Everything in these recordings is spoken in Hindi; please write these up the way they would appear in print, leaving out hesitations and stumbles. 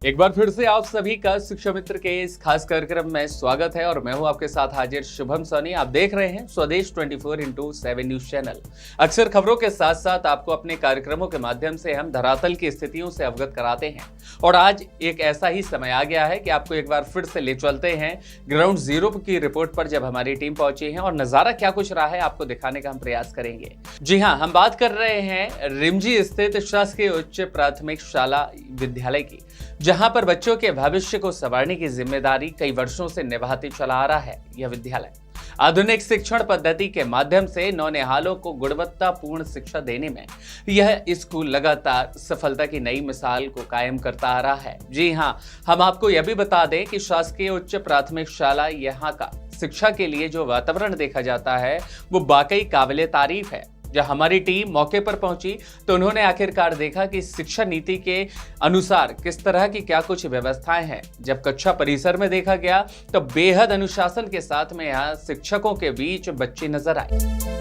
एक बार फिर से आप सभी का शिक्षा मित्र के इस खास कार्यक्रम में स्वागत है और मैं हूं आपके साथ हाजिर शुभम सोनी। आप देख रहे हैं स्वदेश 24x7 न्यूज चैनल। अक्सर खबरों के साथ साथ आपको अपने कार्यक्रमों के माध्यम से हम धरातल की स्थितियों से अवगत कराते हैं और आज एक ऐसा ही समय आ गया है कि आपको एक बार फिर से ले चलते हैं ग्राउंड जीरो की रिपोर्ट पर, जब हमारी टीम पहुंची है और नजारा क्या कुछ रहा है आपको दिखाने का हम प्रयास करेंगे। जी हाँ, हम बात कर रहे हैं रिमजी स्थित शासकीय उच्च प्राथमिक शाला विद्यालय की, जहां पर बच्चों के भविष्य को संवारने की जिम्मेदारी कई वर्षों से निभाते चला आ रहा है। यह विद्यालय आधुनिक शिक्षण पद्धति के माध्यम से नौनिहालों को गुणवत्तापूर्ण शिक्षा देने में यह स्कूल लगातार सफलता की नई मिसाल को कायम करता आ रहा है। जी हां, हम आपको यह भी बता दें कि शासकीय उच्च प्राथमिक शाला यहाँ का शिक्षा के लिए जो वातावरण देखा जाता है वो वाकई काबिले तारीफ है। जब हमारी टीम मौके पर पहुंची तो उन्होंने आखिरकार देखा कि शिक्षा नीति के अनुसार किस तरह की क्या कुछ व्यवस्थाएं हैं। जब कक्षा परिसर में देखा गया तो बेहद अनुशासन के साथ में यहाँ शिक्षकों के बीच बच्चे नजर आए।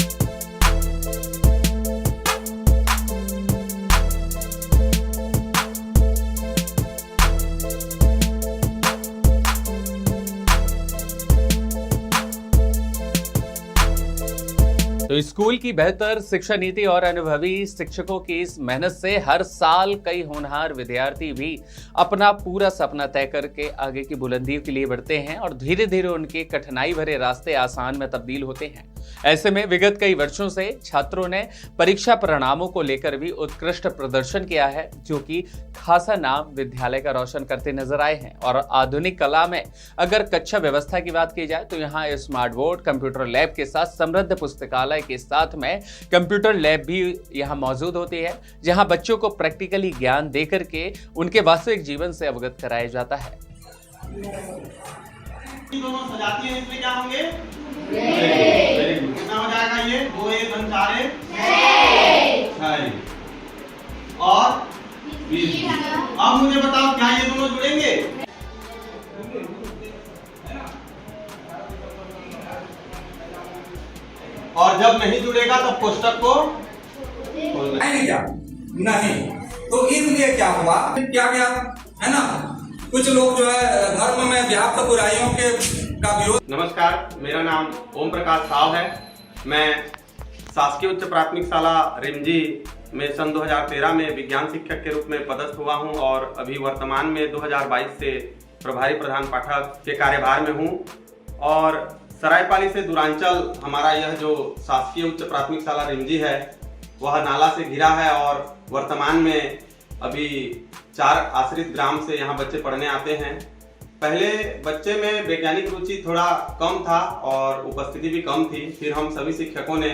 तो स्कूल की बेहतर शिक्षा नीति और अनुभवी शिक्षकों की इस मेहनत से हर साल कई होनहार विद्यार्थी भी अपना पूरा सपना तय करके आगे की बुलंदियों के लिए बढ़ते हैं और धीरे धीरे उनके कठिनाई भरे रास्ते आसान में तब्दील होते हैं। ऐसे में विगत कई वर्षों से छात्रों ने परीक्षा परिणामों को लेकर भी उत्कृष्ट प्रदर्शन किया है, जो कि खासा नाम विद्यालय का रोशन करते नजर आए हैं। और आधुनिक कला में अगर कक्षा व्यवस्था की बात की जाए तो यहाँ स्मार्ट बोर्ड, कंप्यूटर लैब के साथ समृद्ध पुस्तकालय के साथ में कंप्यूटर लैब भी यहाँ मौजूद होती है, जहाँ बच्चों को प्रैक्टिकली ज्ञान दे करके उनके वास्तविक जीवन से अवगत कराया जाता है। दोनों सजाती हैं, इसमें क्या होंगे? कितना हो जाएगा ये? 2 1 4 और 20। अब मुझे बताओ क्या ये दोनों जुड़ेंगे? और जब नहीं जुड़ेगा तो कोष्टक को नहीं, तो इसलिए क्या हुआ, क्या गया है ना, कुछ लोग जो है धर्म में व्याप्त बुराइयों के का विरोध। नमस्कार, मेरा नाम ओम प्रकाश साव है। मैं शासकीय उच्च प्राथमिक शाला रिमजी में सन 2013 में विज्ञान शिक्षक के रूप में पदस्थ हुआ हूं और अभी वर्तमान में 2022 से प्रभारी प्रधान पाठक के कार्यभार में हूं। और सरायपाली से दूरांचल हमारा यह जो शासकीय उच्च प्राथमिक शाला रिमजी है वह नाला से घिरा है और वर्तमान में अभी 4 आश्रित ग्राम से यहाँ बच्चे पढ़ने आते हैं। पहले बच्चे में वैज्ञानिक रुचि थोड़ा कम था और उपस्थिति भी कम थी। फिर हम सभी शिक्षकों ने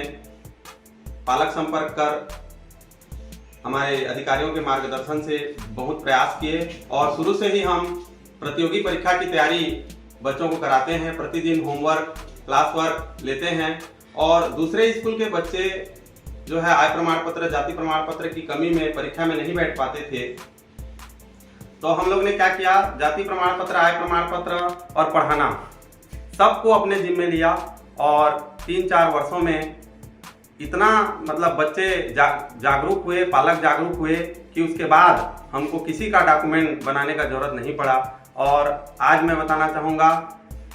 पालक संपर्क कर हमारे अधिकारियों के मार्गदर्शन से बहुत प्रयास किए और शुरू से ही हम प्रतियोगी परीक्षा की तैयारी बच्चों को कराते हैं। प्रतिदिन होमवर्क, क्लास वर्क लेते हैं और दूसरे स्कूल के बच्चे जो है आय प्रमाण पत्र, जाति प्रमाण पत्र की कमी में परीक्षा में नहीं बैठ पाते थे, तो हम लोग ने क्या किया, जाति प्रमाण पत्र, आय प्रमाण पत्र और पढ़ाना सबको अपने जिम्मे लिया और 3-4 वर्षों में इतना मतलब बच्चे जागरूक हुए, पालक जागरूक हुए कि उसके बाद हमको किसी का डॉक्यूमेंट बनाने का जरूरत नहीं पड़ा। और आज मैं बताना चाहूँगा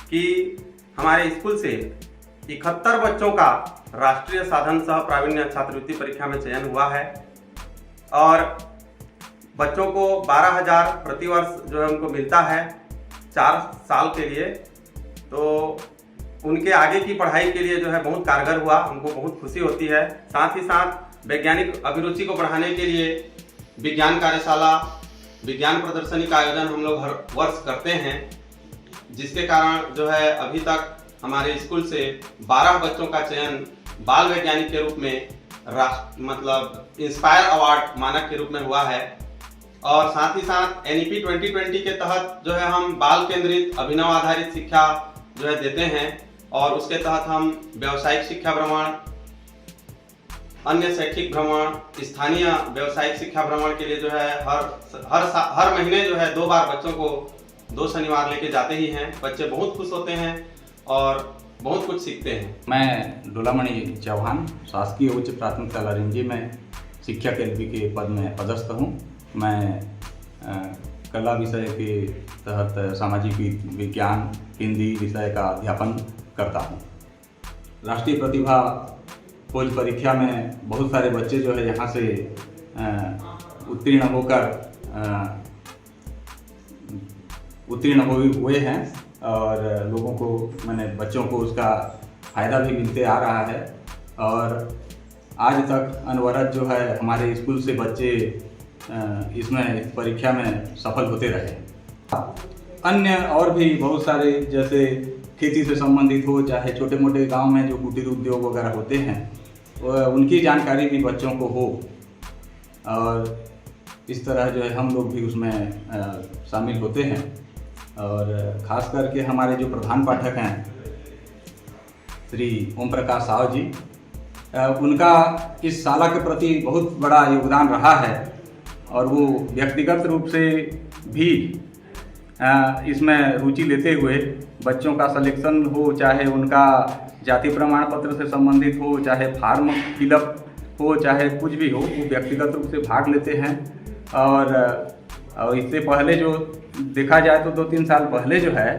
कि हमारे स्कूल से 71 बच्चों का राष्ट्रीय साधन सह प्रावीण्य छात्रवृत्ति परीक्षा में चयन हुआ है और बच्चों को 12,000 प्रतिवर्ष जो है उनको मिलता है 4 साल के लिए। तो उनके आगे की पढ़ाई के लिए जो है बहुत कारगर हुआ, उनको बहुत खुशी होती है। साथ ही साथ वैज्ञानिक अभिरुचि को बढ़ाने के लिए विज्ञान कार्यशाला, विज्ञान प्रदर्शनी का आयोजन हम लोग हर वर्ष करते हैं, जिसके कारण जो है अभी तक हमारे स्कूल से 12 बच्चों का चयन बाल वैज्ञानिक के रूप में मतलब इंस्पायर अवार्ड मानक के रूप में हुआ है। और साथ ही साथ NEP 2020 के तहत जो है हम बाल केंद्रित अभिनव आधारित शिक्षा जो है देते हैं और उसके तहत हम व्यावसायिक शिक्षा भ्रमण, अन्य शैक्षिक भ्रमण, स्थानीय व्यावसायिक शिक्षा भ्रमण के लिए जो है हर महीने जो है 2 बार बच्चों को 2 शनिवार लेके जाते ही हैं। बच्चे बहुत खुश होते हैं और बहुत कुछ सीखते हैं। मैं डोलामणि चौहान शासकीय उच्च प्राथमिक शाला रिमजी में शिक्षक LP के पद में पदस्थ हूँ। मैं कला विषय के तहत सामाजिक विज्ञान हिंदी विषय का अध्यापन करता हूँ। राष्ट्रीय प्रतिभा खोज परीक्षा में बहुत सारे बच्चे जो है यहाँ से उत्तीर्ण हुए हैं और लोगों को बच्चों को उसका फ़ायदा भी मिलते आ रहा है और आज तक अनवरत जो है हमारे स्कूल से बच्चे इसमें परीक्षा में सफल होते रहे। अन्य और भी बहुत सारे जैसे खेती से संबंधित हो, चाहे छोटे मोटे गांव में जो कुटीर उद्योग वगैरह होते हैं उनकी जानकारी भी बच्चों को हो और इस तरह जो है हम लोग भी उसमें शामिल होते हैं। और ख़ास करके हमारे जो प्रधान पाठक हैं श्री ओम प्रकाश साव जी, उनका इस शाला के प्रति बहुत बड़ा योगदान रहा है और वो व्यक्तिगत रूप से भी इसमें रुचि लेते हुए बच्चों का सिलेक्शन हो, चाहे उनका जाति प्रमाण पत्र से संबंधित हो, चाहे फार्म फिलअप हो, चाहे कुछ भी हो, वो व्यक्तिगत रूप से भाग लेते हैं। और इससे पहले जो देखा जाए तो 2-3 साल पहले जो है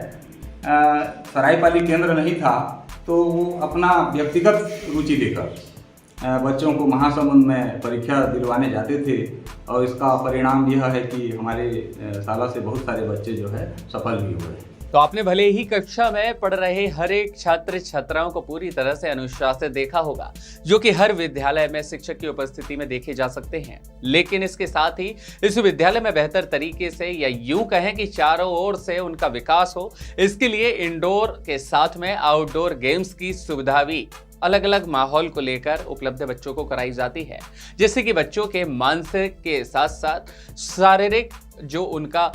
सरायपाली केंद्र नहीं था, तो वो अपना व्यक्तिगत रुचि लेकर बच्चों को महासमुंद में परीक्षा दिलवाने जाते थे और इसका परिणाम यह है कि हमारे शाला से बहुत सारे बच्चे जो है सफल भी हुए। तो आपने भले ही कक्षा में पढ़ रहे हर एक छात्र छात्राओं को पूरी तरह से अनुशासित देखा होगा, जो कि हर विद्यालय में शिक्षक की उपस्थिति में देखे जा सकते हैं, लेकिन इसके साथ ही इस विद्यालय में बेहतर तरीके से या यूं कहें कि चारों ओर से उनका विकास हो, इसके लिए इंडोर के साथ में आउटडोर गेम्स की सुविधा भी अलग अलग माहौल को लेकर उपलब्ध बच्चों को कराई जाती है, जिससे कि बच्चों के मानसिक के साथ साथ शारीरिक जो उनका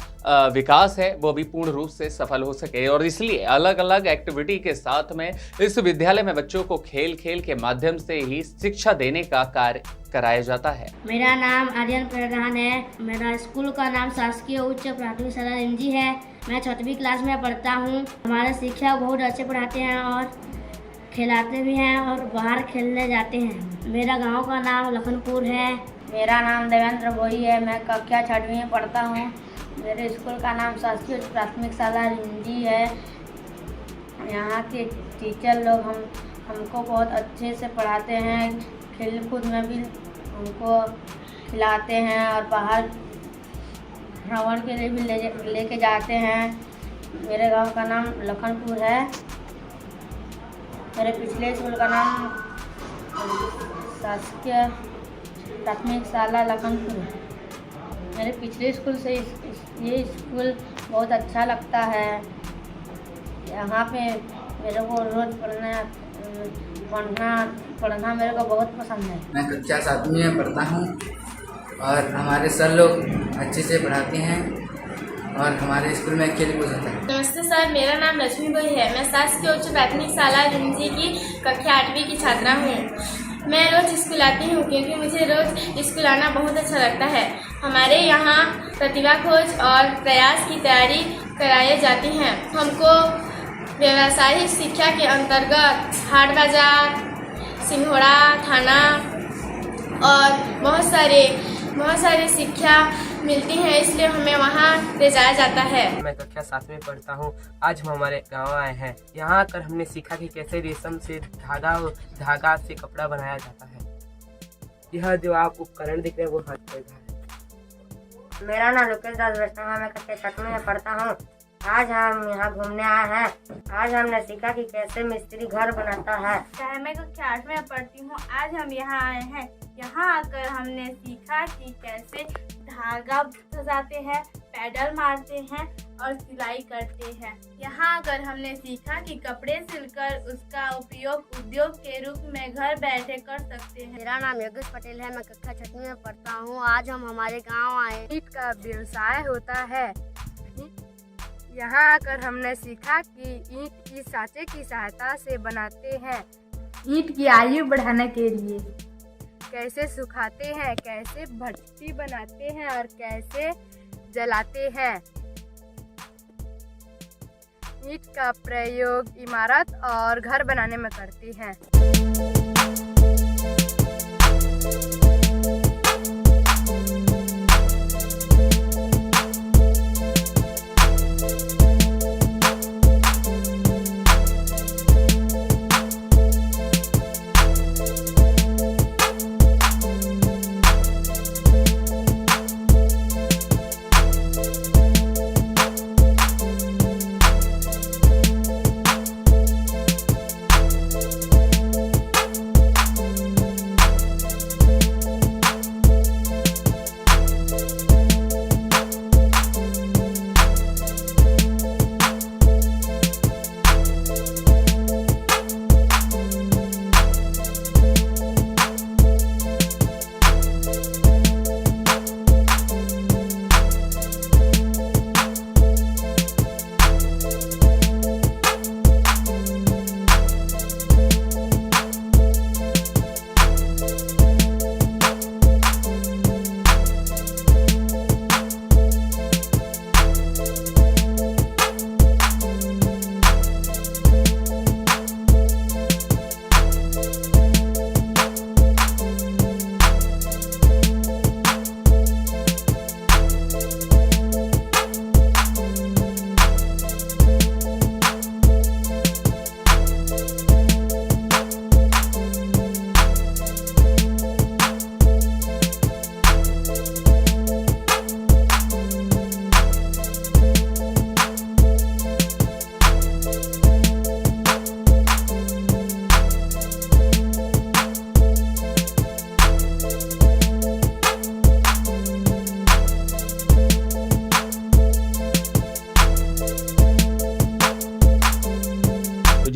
विकास है वो भी पूर्ण रूप से सफल हो सके। और इसलिए अलग अलग एक्टिविटी के साथ में इस विद्यालय में बच्चों को खेल खेल के माध्यम से ही शिक्षा देने का कार्य कराया जाता है। मेरा नाम आर्यन प्रधान है। मेरा स्कूल का नाम शासकीय उच्च प्राथमिक शाला रिमजी है। मैं 6वीं क्लास में पढ़ता हूँ। हमारे शिक्षक बहुत अच्छे पढ़ाते हैं और खिलाते भी हैं और बाहर खेलने जाते हैं। मेरा गांव का नाम लखनपुर है। मेरा नाम देवेंद्र भोई है। मैं कक्षा 6वीं में पढ़ता हूँ। मेरे स्कूल का नाम शासकीय उच्च प्राथमिक शाला रिमजी है। यहाँ के टीचर लोग हमको बहुत अच्छे से पढ़ाते हैं। खेल कूद में भी हमको खिलाते हैं और बाहर भ्रमण के लिए भी लेके जाते हैं। मेरे गांव का नाम लखनपुर है। मेरे पिछले स्कूल का नाम शासकीय प्राथमिक शाला लखनपुर है। मेरे पिछले स्कूल से ये स्कूल बहुत अच्छा लगता है। यहाँ पे मेरे को रोज़ पढ़ना मेरे को बहुत पसंद है। मैं कक्षा 7वीं में पढ़ता हूँ और हमारे सर लोग अच्छे से पढ़ाते हैं और हमारे स्कूल में खेल कूद होता है। नमस्ते सर, मेरा नाम लक्ष्मी बाई है। मैं शासकीय उच्च प्राथमिक शाला रिमजी की कक्षा 8वीं की छात्रा हूँ। मैं रोज़ स्कूल आती हूँ क्योंकि मुझे रोज़ स्कूल आना बहुत अच्छा लगता है। हमारे यहाँ प्रतिभा खोज और प्रयास की तैयारी कराई जाती हैं। हमको व्यावसायिक शिक्षा के अंतर्गत हाट बाजार, सिंघोड़ा थाना और बहुत सारे शिक्षा मिलती है, इसलिए हमें वहाँ ले जाया जाता है। मैं कक्षा 7 में पढ़ता हूँ। आज हम हमारे गांव आए हैं। यहाँ आकर हमने सीखा कि कैसे रेशम से धागा से कपड़ा बनाया जाता है। यह जो आप उपकरण दिख रहे हैं वो हाथ पैदा है। मेरा नाम लोकेश दास वैष्णव है। मैं कक्षा 7वीं में पढ़ता हूँ। आज हम यहाँ घूमने आए हैं। आज हमने सीखा कि कैसे मिस्त्री घर बनाता है। मैं कक्षा 8 में पढ़ती हूँ। आज हम यहाँ आए हैं। यहाँ आकर हमने सीखा कि कैसे धागा सजाते हैं, पैडल मारते हैं और सिलाई करते हैं। यहाँ आकर हमने सीखा कि कपड़े सिलकर उसका उपयोग उद्योग के रूप में घर बैठे कर सकते हैं। मेरा नाम योगेश पटेल है। मैं कक्षा 6वीं में पढ़ता हूँ। आज हम हमारे गांव आए। ईंट का व्यवसाय होता है। यहाँ आकर हमने सीखा कि ईंट की सांचे की सहायता से बनाते हैं। ईंट की आयु बढ़ाने के लिए कैसे सुखाते हैं, कैसे भट्टी बनाते हैं और कैसे जलाते हैं। ईंट का प्रयोग इमारत और घर बनाने में करते हैं।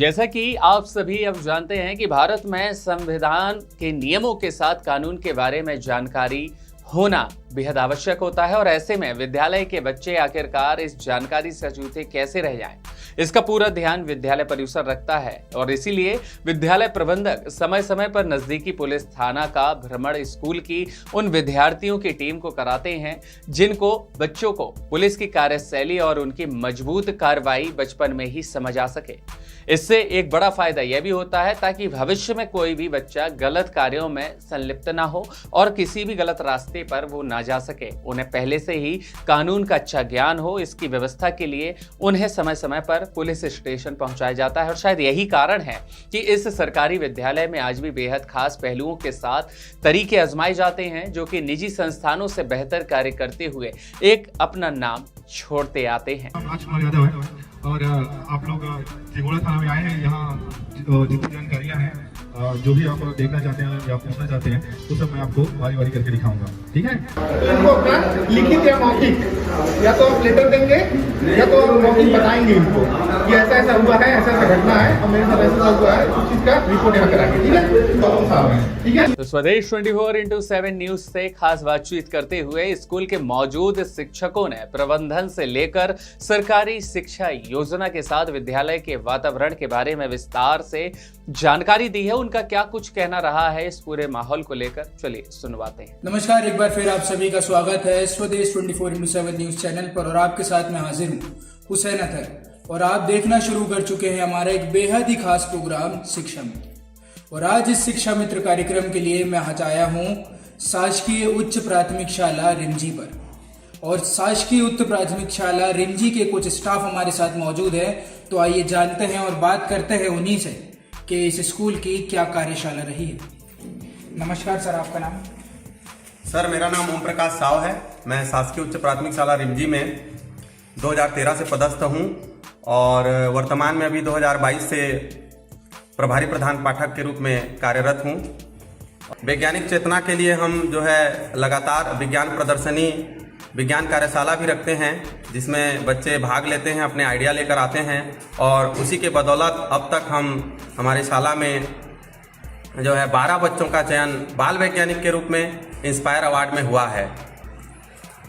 जैसा कि आप सभी अब जानते हैं कि भारत में संविधान के नियमों के साथ कानून के बारे में जानकारी होना बेहद आवश्यक होता है और ऐसे में विद्यालय के बच्चे आखिरकार इस जानकारी से अछूते कैसे रह जाएं, इसका पूरा ध्यान विद्यालय परिसर रखता है और इसीलिए विद्यालय प्रबंधक समय समय पर नजदीकी पुलिस थाना का भ्रमण स्कूल की उन विद्यार्थियों की टीम को कराते हैं जिनको बच्चों को पुलिस की कार्यशैली और उनकी मजबूत कार्रवाई बचपन में ही समझ आ सके। इससे एक बड़ा फायदा यह भी होता है ताकि भविष्य में कोई भी बच्चा गलत कार्यों में संलिप्त ना हो और किसी भी गलत रास्ते पर वो ना जा सके। उन्हें पहले से ही कानून का अच्छा ज्ञान हो, इसकी व्यवस्था के लिए उन्हें समय समय पर पुलिस स्टेशन पहुंचाया जाता है और शायद यही कारण है कि इस सरकारी विद्यालय में आज भी बेहद खास पहलुओं के साथ तरीके आजमाए जाते हैं जो कि निजी संस्थानों से बेहतर कार्य करते हुए एक अपना नाम छोड़ते आते हैं। और आप लोग त्रिगुड़ा थाना में आए हैं, यहाँ जितनी जानकारियाँ हैं जो भी आप देखना चाहते हैं या पूछना चाहते हैं तो सब मैं आपको बारी बारी करके दिखाऊंगा, ठीक है। इनको अपना लिखित या मौखिक, या तो आप लेटर देंगे या तो आप मौखिक बताएंगे इनको कि ऐसा ऐसा हुआ है, ऐसा ऐसा घटना है और मेरे साथ ऐसा हुआ है, उस चीज का रिपोर्ट यहाँ कराएंगे, ठीक है, ठीक है। तो स्वदेश 24/7 न्यूज से खास बातचीत करते हुए स्कूल के मौजूद शिक्षकों ने प्रबंधन से लेकर सरकारी शिक्षा योजना के साथ विद्यालय के वातावरण के बारे में विस्तार से जानकारी दी है। उनका क्या कुछ कहना रहा है इस पूरे माहौल को लेकर, चलिए सुनवाते हैं। नमस्कार, एक बार फिर आप सभी का स्वागत है स्वदेश 24/7 न्यूज चैनल पर और आपके साथ मैं हाजिर हूँ हुसैन अतर और आप देखना शुरू कर चुके हैं हमारा एक बेहद ही खास प्रोग्राम शिक्षा मित्र। और आज इस शिक्षा मित्र कार्यक्रम के लिए मैं आज आया हूँ शासकीय उच्च प्राथमिक शाला रिमजी पर और शासकीय उच्च प्राथमिक शाला रिमजी के कुछ स्टाफ हमारे साथ मौजूद है। तो आइए जानते हैं और बात करते हैं उन्हीं से कि इस स्कूल की क्या कार्यशाला रही है। नमस्कार सर, आपका नाम? सर, मेरा नाम ओम प्रकाश साव है। मैं शासकीय उच्च प्राथमिक शाला रिमजी में 2013 से पदस्थ हूँ और वर्तमान में अभी 2022 से प्रभारी प्रधान पाठक के रूप में कार्यरत हूँ। वैज्ञानिक चेतना के लिए हम जो है लगातार विज्ञान प्रदर्शनी, विज्ञान कार्यशाला भी रखते हैं जिसमें बच्चे भाग लेते हैं, अपने आइडिया लेकर आते हैं और उसी के बदौलत अब तक हम हमारे शाला में जो है 12 बच्चों का चयन बाल वैज्ञानिक के रूप में इंस्पायर अवार्ड में हुआ है।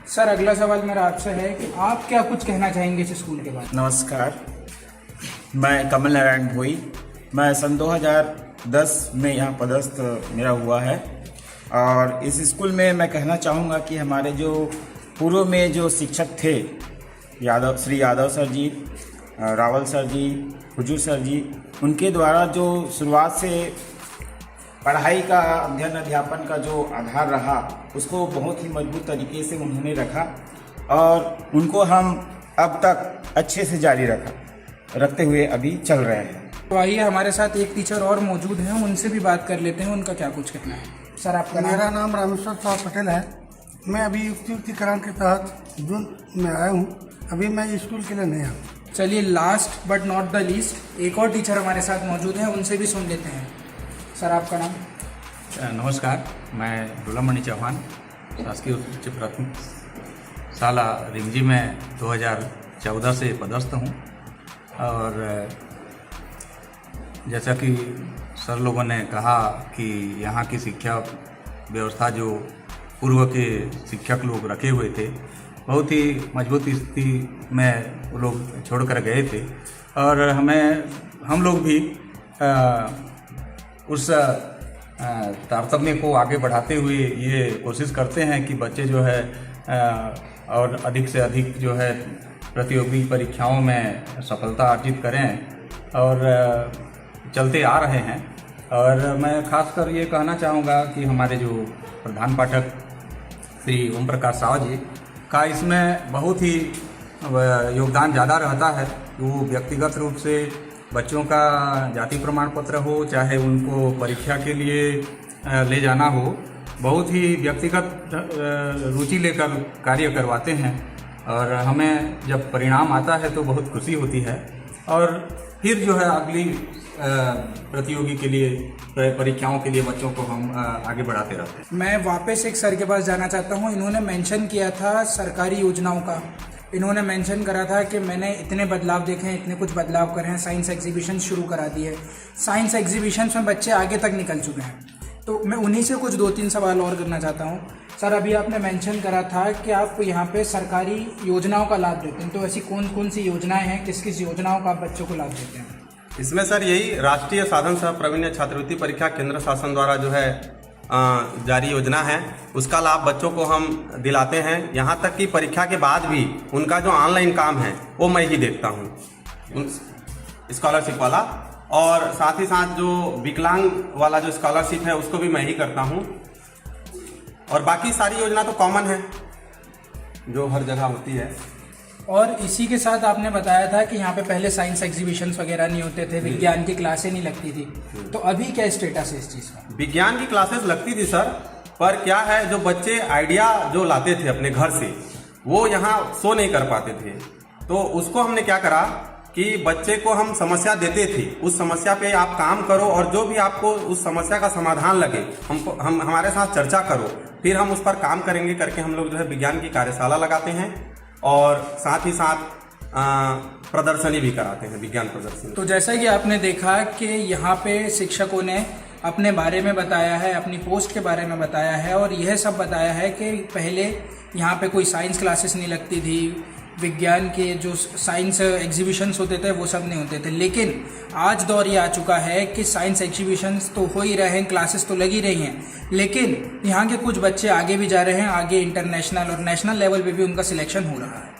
सर, अगला सवाल मेरा आपसे है कि आप क्या कुछ कहना चाहेंगे इस स्कूल के बारे में? नमस्कार, मैं कमल नारायण भोई। मैं सन 2010 में यहाँ पदस्थ मेरा हुआ है और इस स्कूल में मैं कहना चाहूँगा कि हमारे जो पूर्व में जो शिक्षक थे श्री यादव सर जी, रावल सर जी, हुजूर सर जी, उनके द्वारा जो शुरुआत से पढ़ाई का अध्ययन अध्यापन का जो आधार रहा उसको बहुत ही मजबूत तरीके से उन्होंने रखा और उनको हम अब तक अच्छे से जारी रखते हुए अभी चल रहे हैं। तो आइए, हमारे साथ एक टीचर और मौजूद हैं, उनसे भी बात कर लेते हैं, उनका क्या कुछ कहना है। सर, आपका नाम? मेरा नाम रामेश्वर साहब पटेल है। मैं अभी युक्तिकरण के तहत जून में आया हूँ। अभी मैं स्कूल के लिए नहीं हूँ। चलिए, last but not the least एक और टीचर हमारे साथ मौजूद हैं, उनसे भी सुन लेते हैं। सर, आपका नाम? नमस्कार, मैं डोलामणि चौहान शासकीय उच्च प्राथमिक शाला रिमजी में 2014 से पदस्थ हूँ और जैसा कि सर लोगों ने कहा कि यहाँ की शिक्षा व्यवस्था जो पूर्व के शिक्षक लोग रखे हुए थे बहुत ही मजबूत स्थिति में वो लोग छोड़ कर गए थे और हम लोग भी उस तारतम्य को आगे बढ़ाते हुए ये कोशिश करते हैं कि बच्चे जो है और अधिक से अधिक जो है प्रतियोगी परीक्षाओं में सफलता अर्जित करें और चलते आ रहे हैं। और मैं खासकर ये कहना चाहूँगा कि हमारे जो प्रधान पाठक श्री ओम प्रकाश साव जी का इसमें बहुत ही योगदान ज़्यादा रहता है। वो व्यक्तिगत रूप से बच्चों का जाति प्रमाण पत्र हो चाहे उनको परीक्षा के लिए ले जाना हो, बहुत ही व्यक्तिगत रुचि लेकर कार्य करवाते हैं और हमें जब परिणाम आता है तो बहुत खुशी होती है और फिर जो है अगली प्रतियोगी के लिए परीक्षाओं के लिए बच्चों को हम आगे बढ़ाते रहते हैं। मैं वापस एक सर के पास जाना चाहता हूँ। इन्होंने मेंशन किया था सरकारी योजनाओं का, इन्होंने मेंशन करा था कि मैंने इतने बदलाव देखे हैं, इतने कुछ बदलाव करे हैं, साइंस एग्जीबिशन शुरू करा दिए, साइंस एग्जीबिशन में बच्चे आगे तक निकल चुके हैं। तो मैं उन्हीं से कुछ 2-3 सवाल और करना चाहता हूँ। सर, अभी आपने मेंशन करा था कि आप यहाँ पे सरकारी योजनाओं का लाभ देते हैं, तो ऐसी कौन कौन सी योजनाएं हैं, किस किस योजनाओं का आप बच्चों को लाभ देते हैं? इसमें सर यही राष्ट्रीय साधन सह प्रवीण्य छात्रवृत्ति परीक्षा केंद्र शासन द्वारा जो है जारी योजना है, उसका लाभ बच्चों को हम दिलाते हैं। यहाँ तक कि परीक्षा के बाद भी उनका जो ऑनलाइन काम है वो मैं ही देखता हूँ, स्कॉलरशिप वाला, और साथ ही साथ जो विकलांग वाला जो स्कॉलरशिप है उसको भी मैं ही करता हूँ। और बाकी सारी योजना तो कॉमन है जो हर जगह होती है। और इसी के साथ आपने बताया था कि यहाँ पे पहले साइंस एग्जीबिशंस वगैरह नहीं होते थे, विज्ञान की क्लासें नहीं लगती थी, तो अभी क्या स्टेटस है इस चीज़ का? विज्ञान की क्लासेस लगती थी सर, पर क्या है, जो बच्चे आइडिया जो लाते थे अपने घर से वो यहाँ शो नहीं कर पाते थे, तो उसको हमने क्या करा कि बच्चे को हम समस्या देते थे, उस समस्या पे आप काम करो और जो भी आपको उस समस्या का समाधान लगे हम हमारे साथ चर्चा करो, फिर हम उस पर काम करेंगे करके हम लोग जो है विज्ञान की कार्यशाला लगाते हैं और साथ ही साथ प्रदर्शनी भी कराते हैं, विज्ञान प्रदर्शनी। तो जैसा कि आपने देखा कि यहाँ पे शिक्षकों ने अपने बारे में बताया है, अपनी पोस्ट के बारे में बताया है और यह सब बताया है कि पहले यहाँ पे कोई साइंस क्लासेस नहीं लगती थी, विज्ञान के जो साइंस एग्जीबिशंस होते थे वो सब नहीं होते थे, लेकिन आज दौर ये आ चुका है कि साइंस एग्जीबिशंस तो हो ही रहे हैं, क्लासेस तो लगी रही हैं, लेकिन यहाँ के कुछ बच्चे आगे भी जा रहे हैं, आगे इंटरनेशनल और नेशनल लेवल पे भी उनका सिलेक्शन हो रहा है।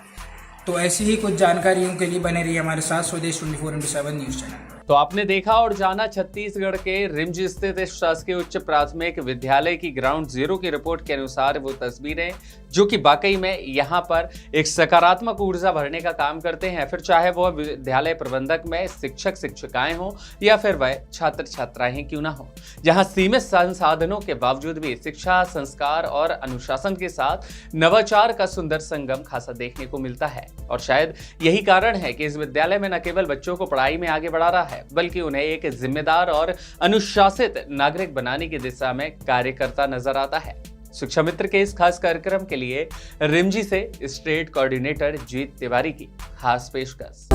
तो ऐसी ही कुछ जानकारियों के लिए बने रहिए हमारे साथ स्वदेश 24/7 न्यूज़ चैनल। तो आपने देखा और जाना छत्तीसगढ़ के रिमझी स्थित शासकीय उच्च प्राथमिक विद्यालय की ग्राउंड जीरो की रिपोर्ट के अनुसार वो तस्वीरें जो कि वाकई में यहाँ पर एक सकारात्मक ऊर्जा भरने का काम करते हैं, फिर चाहे वह विद्यालय प्रबंधक में शिक्षक शिक्षिकाएं हो या फिर वह छात्र छात्राएं क्यों ना हो, जहाँ सीमित संसाधनों के बावजूद भी शिक्षा, संस्कार और अनुशासन के साथ नवाचार का सुंदर संगम खासा देखने को मिलता है। और शायद यही कारण है कि इस विद्यालय में न केवल बच्चों को पढ़ाई में आगे बढ़ा रहा है, बल्कि उन्हें एक जिम्मेदार और अनुशासित नागरिक बनाने की दिशा में कार्य करता नजर आता है। शिक्षा मित्र के इस खास कार्यक्रम के लिए रिमझी से स्टेट कोऑर्डिनेटर जीत तिवारी की खास पेशकश।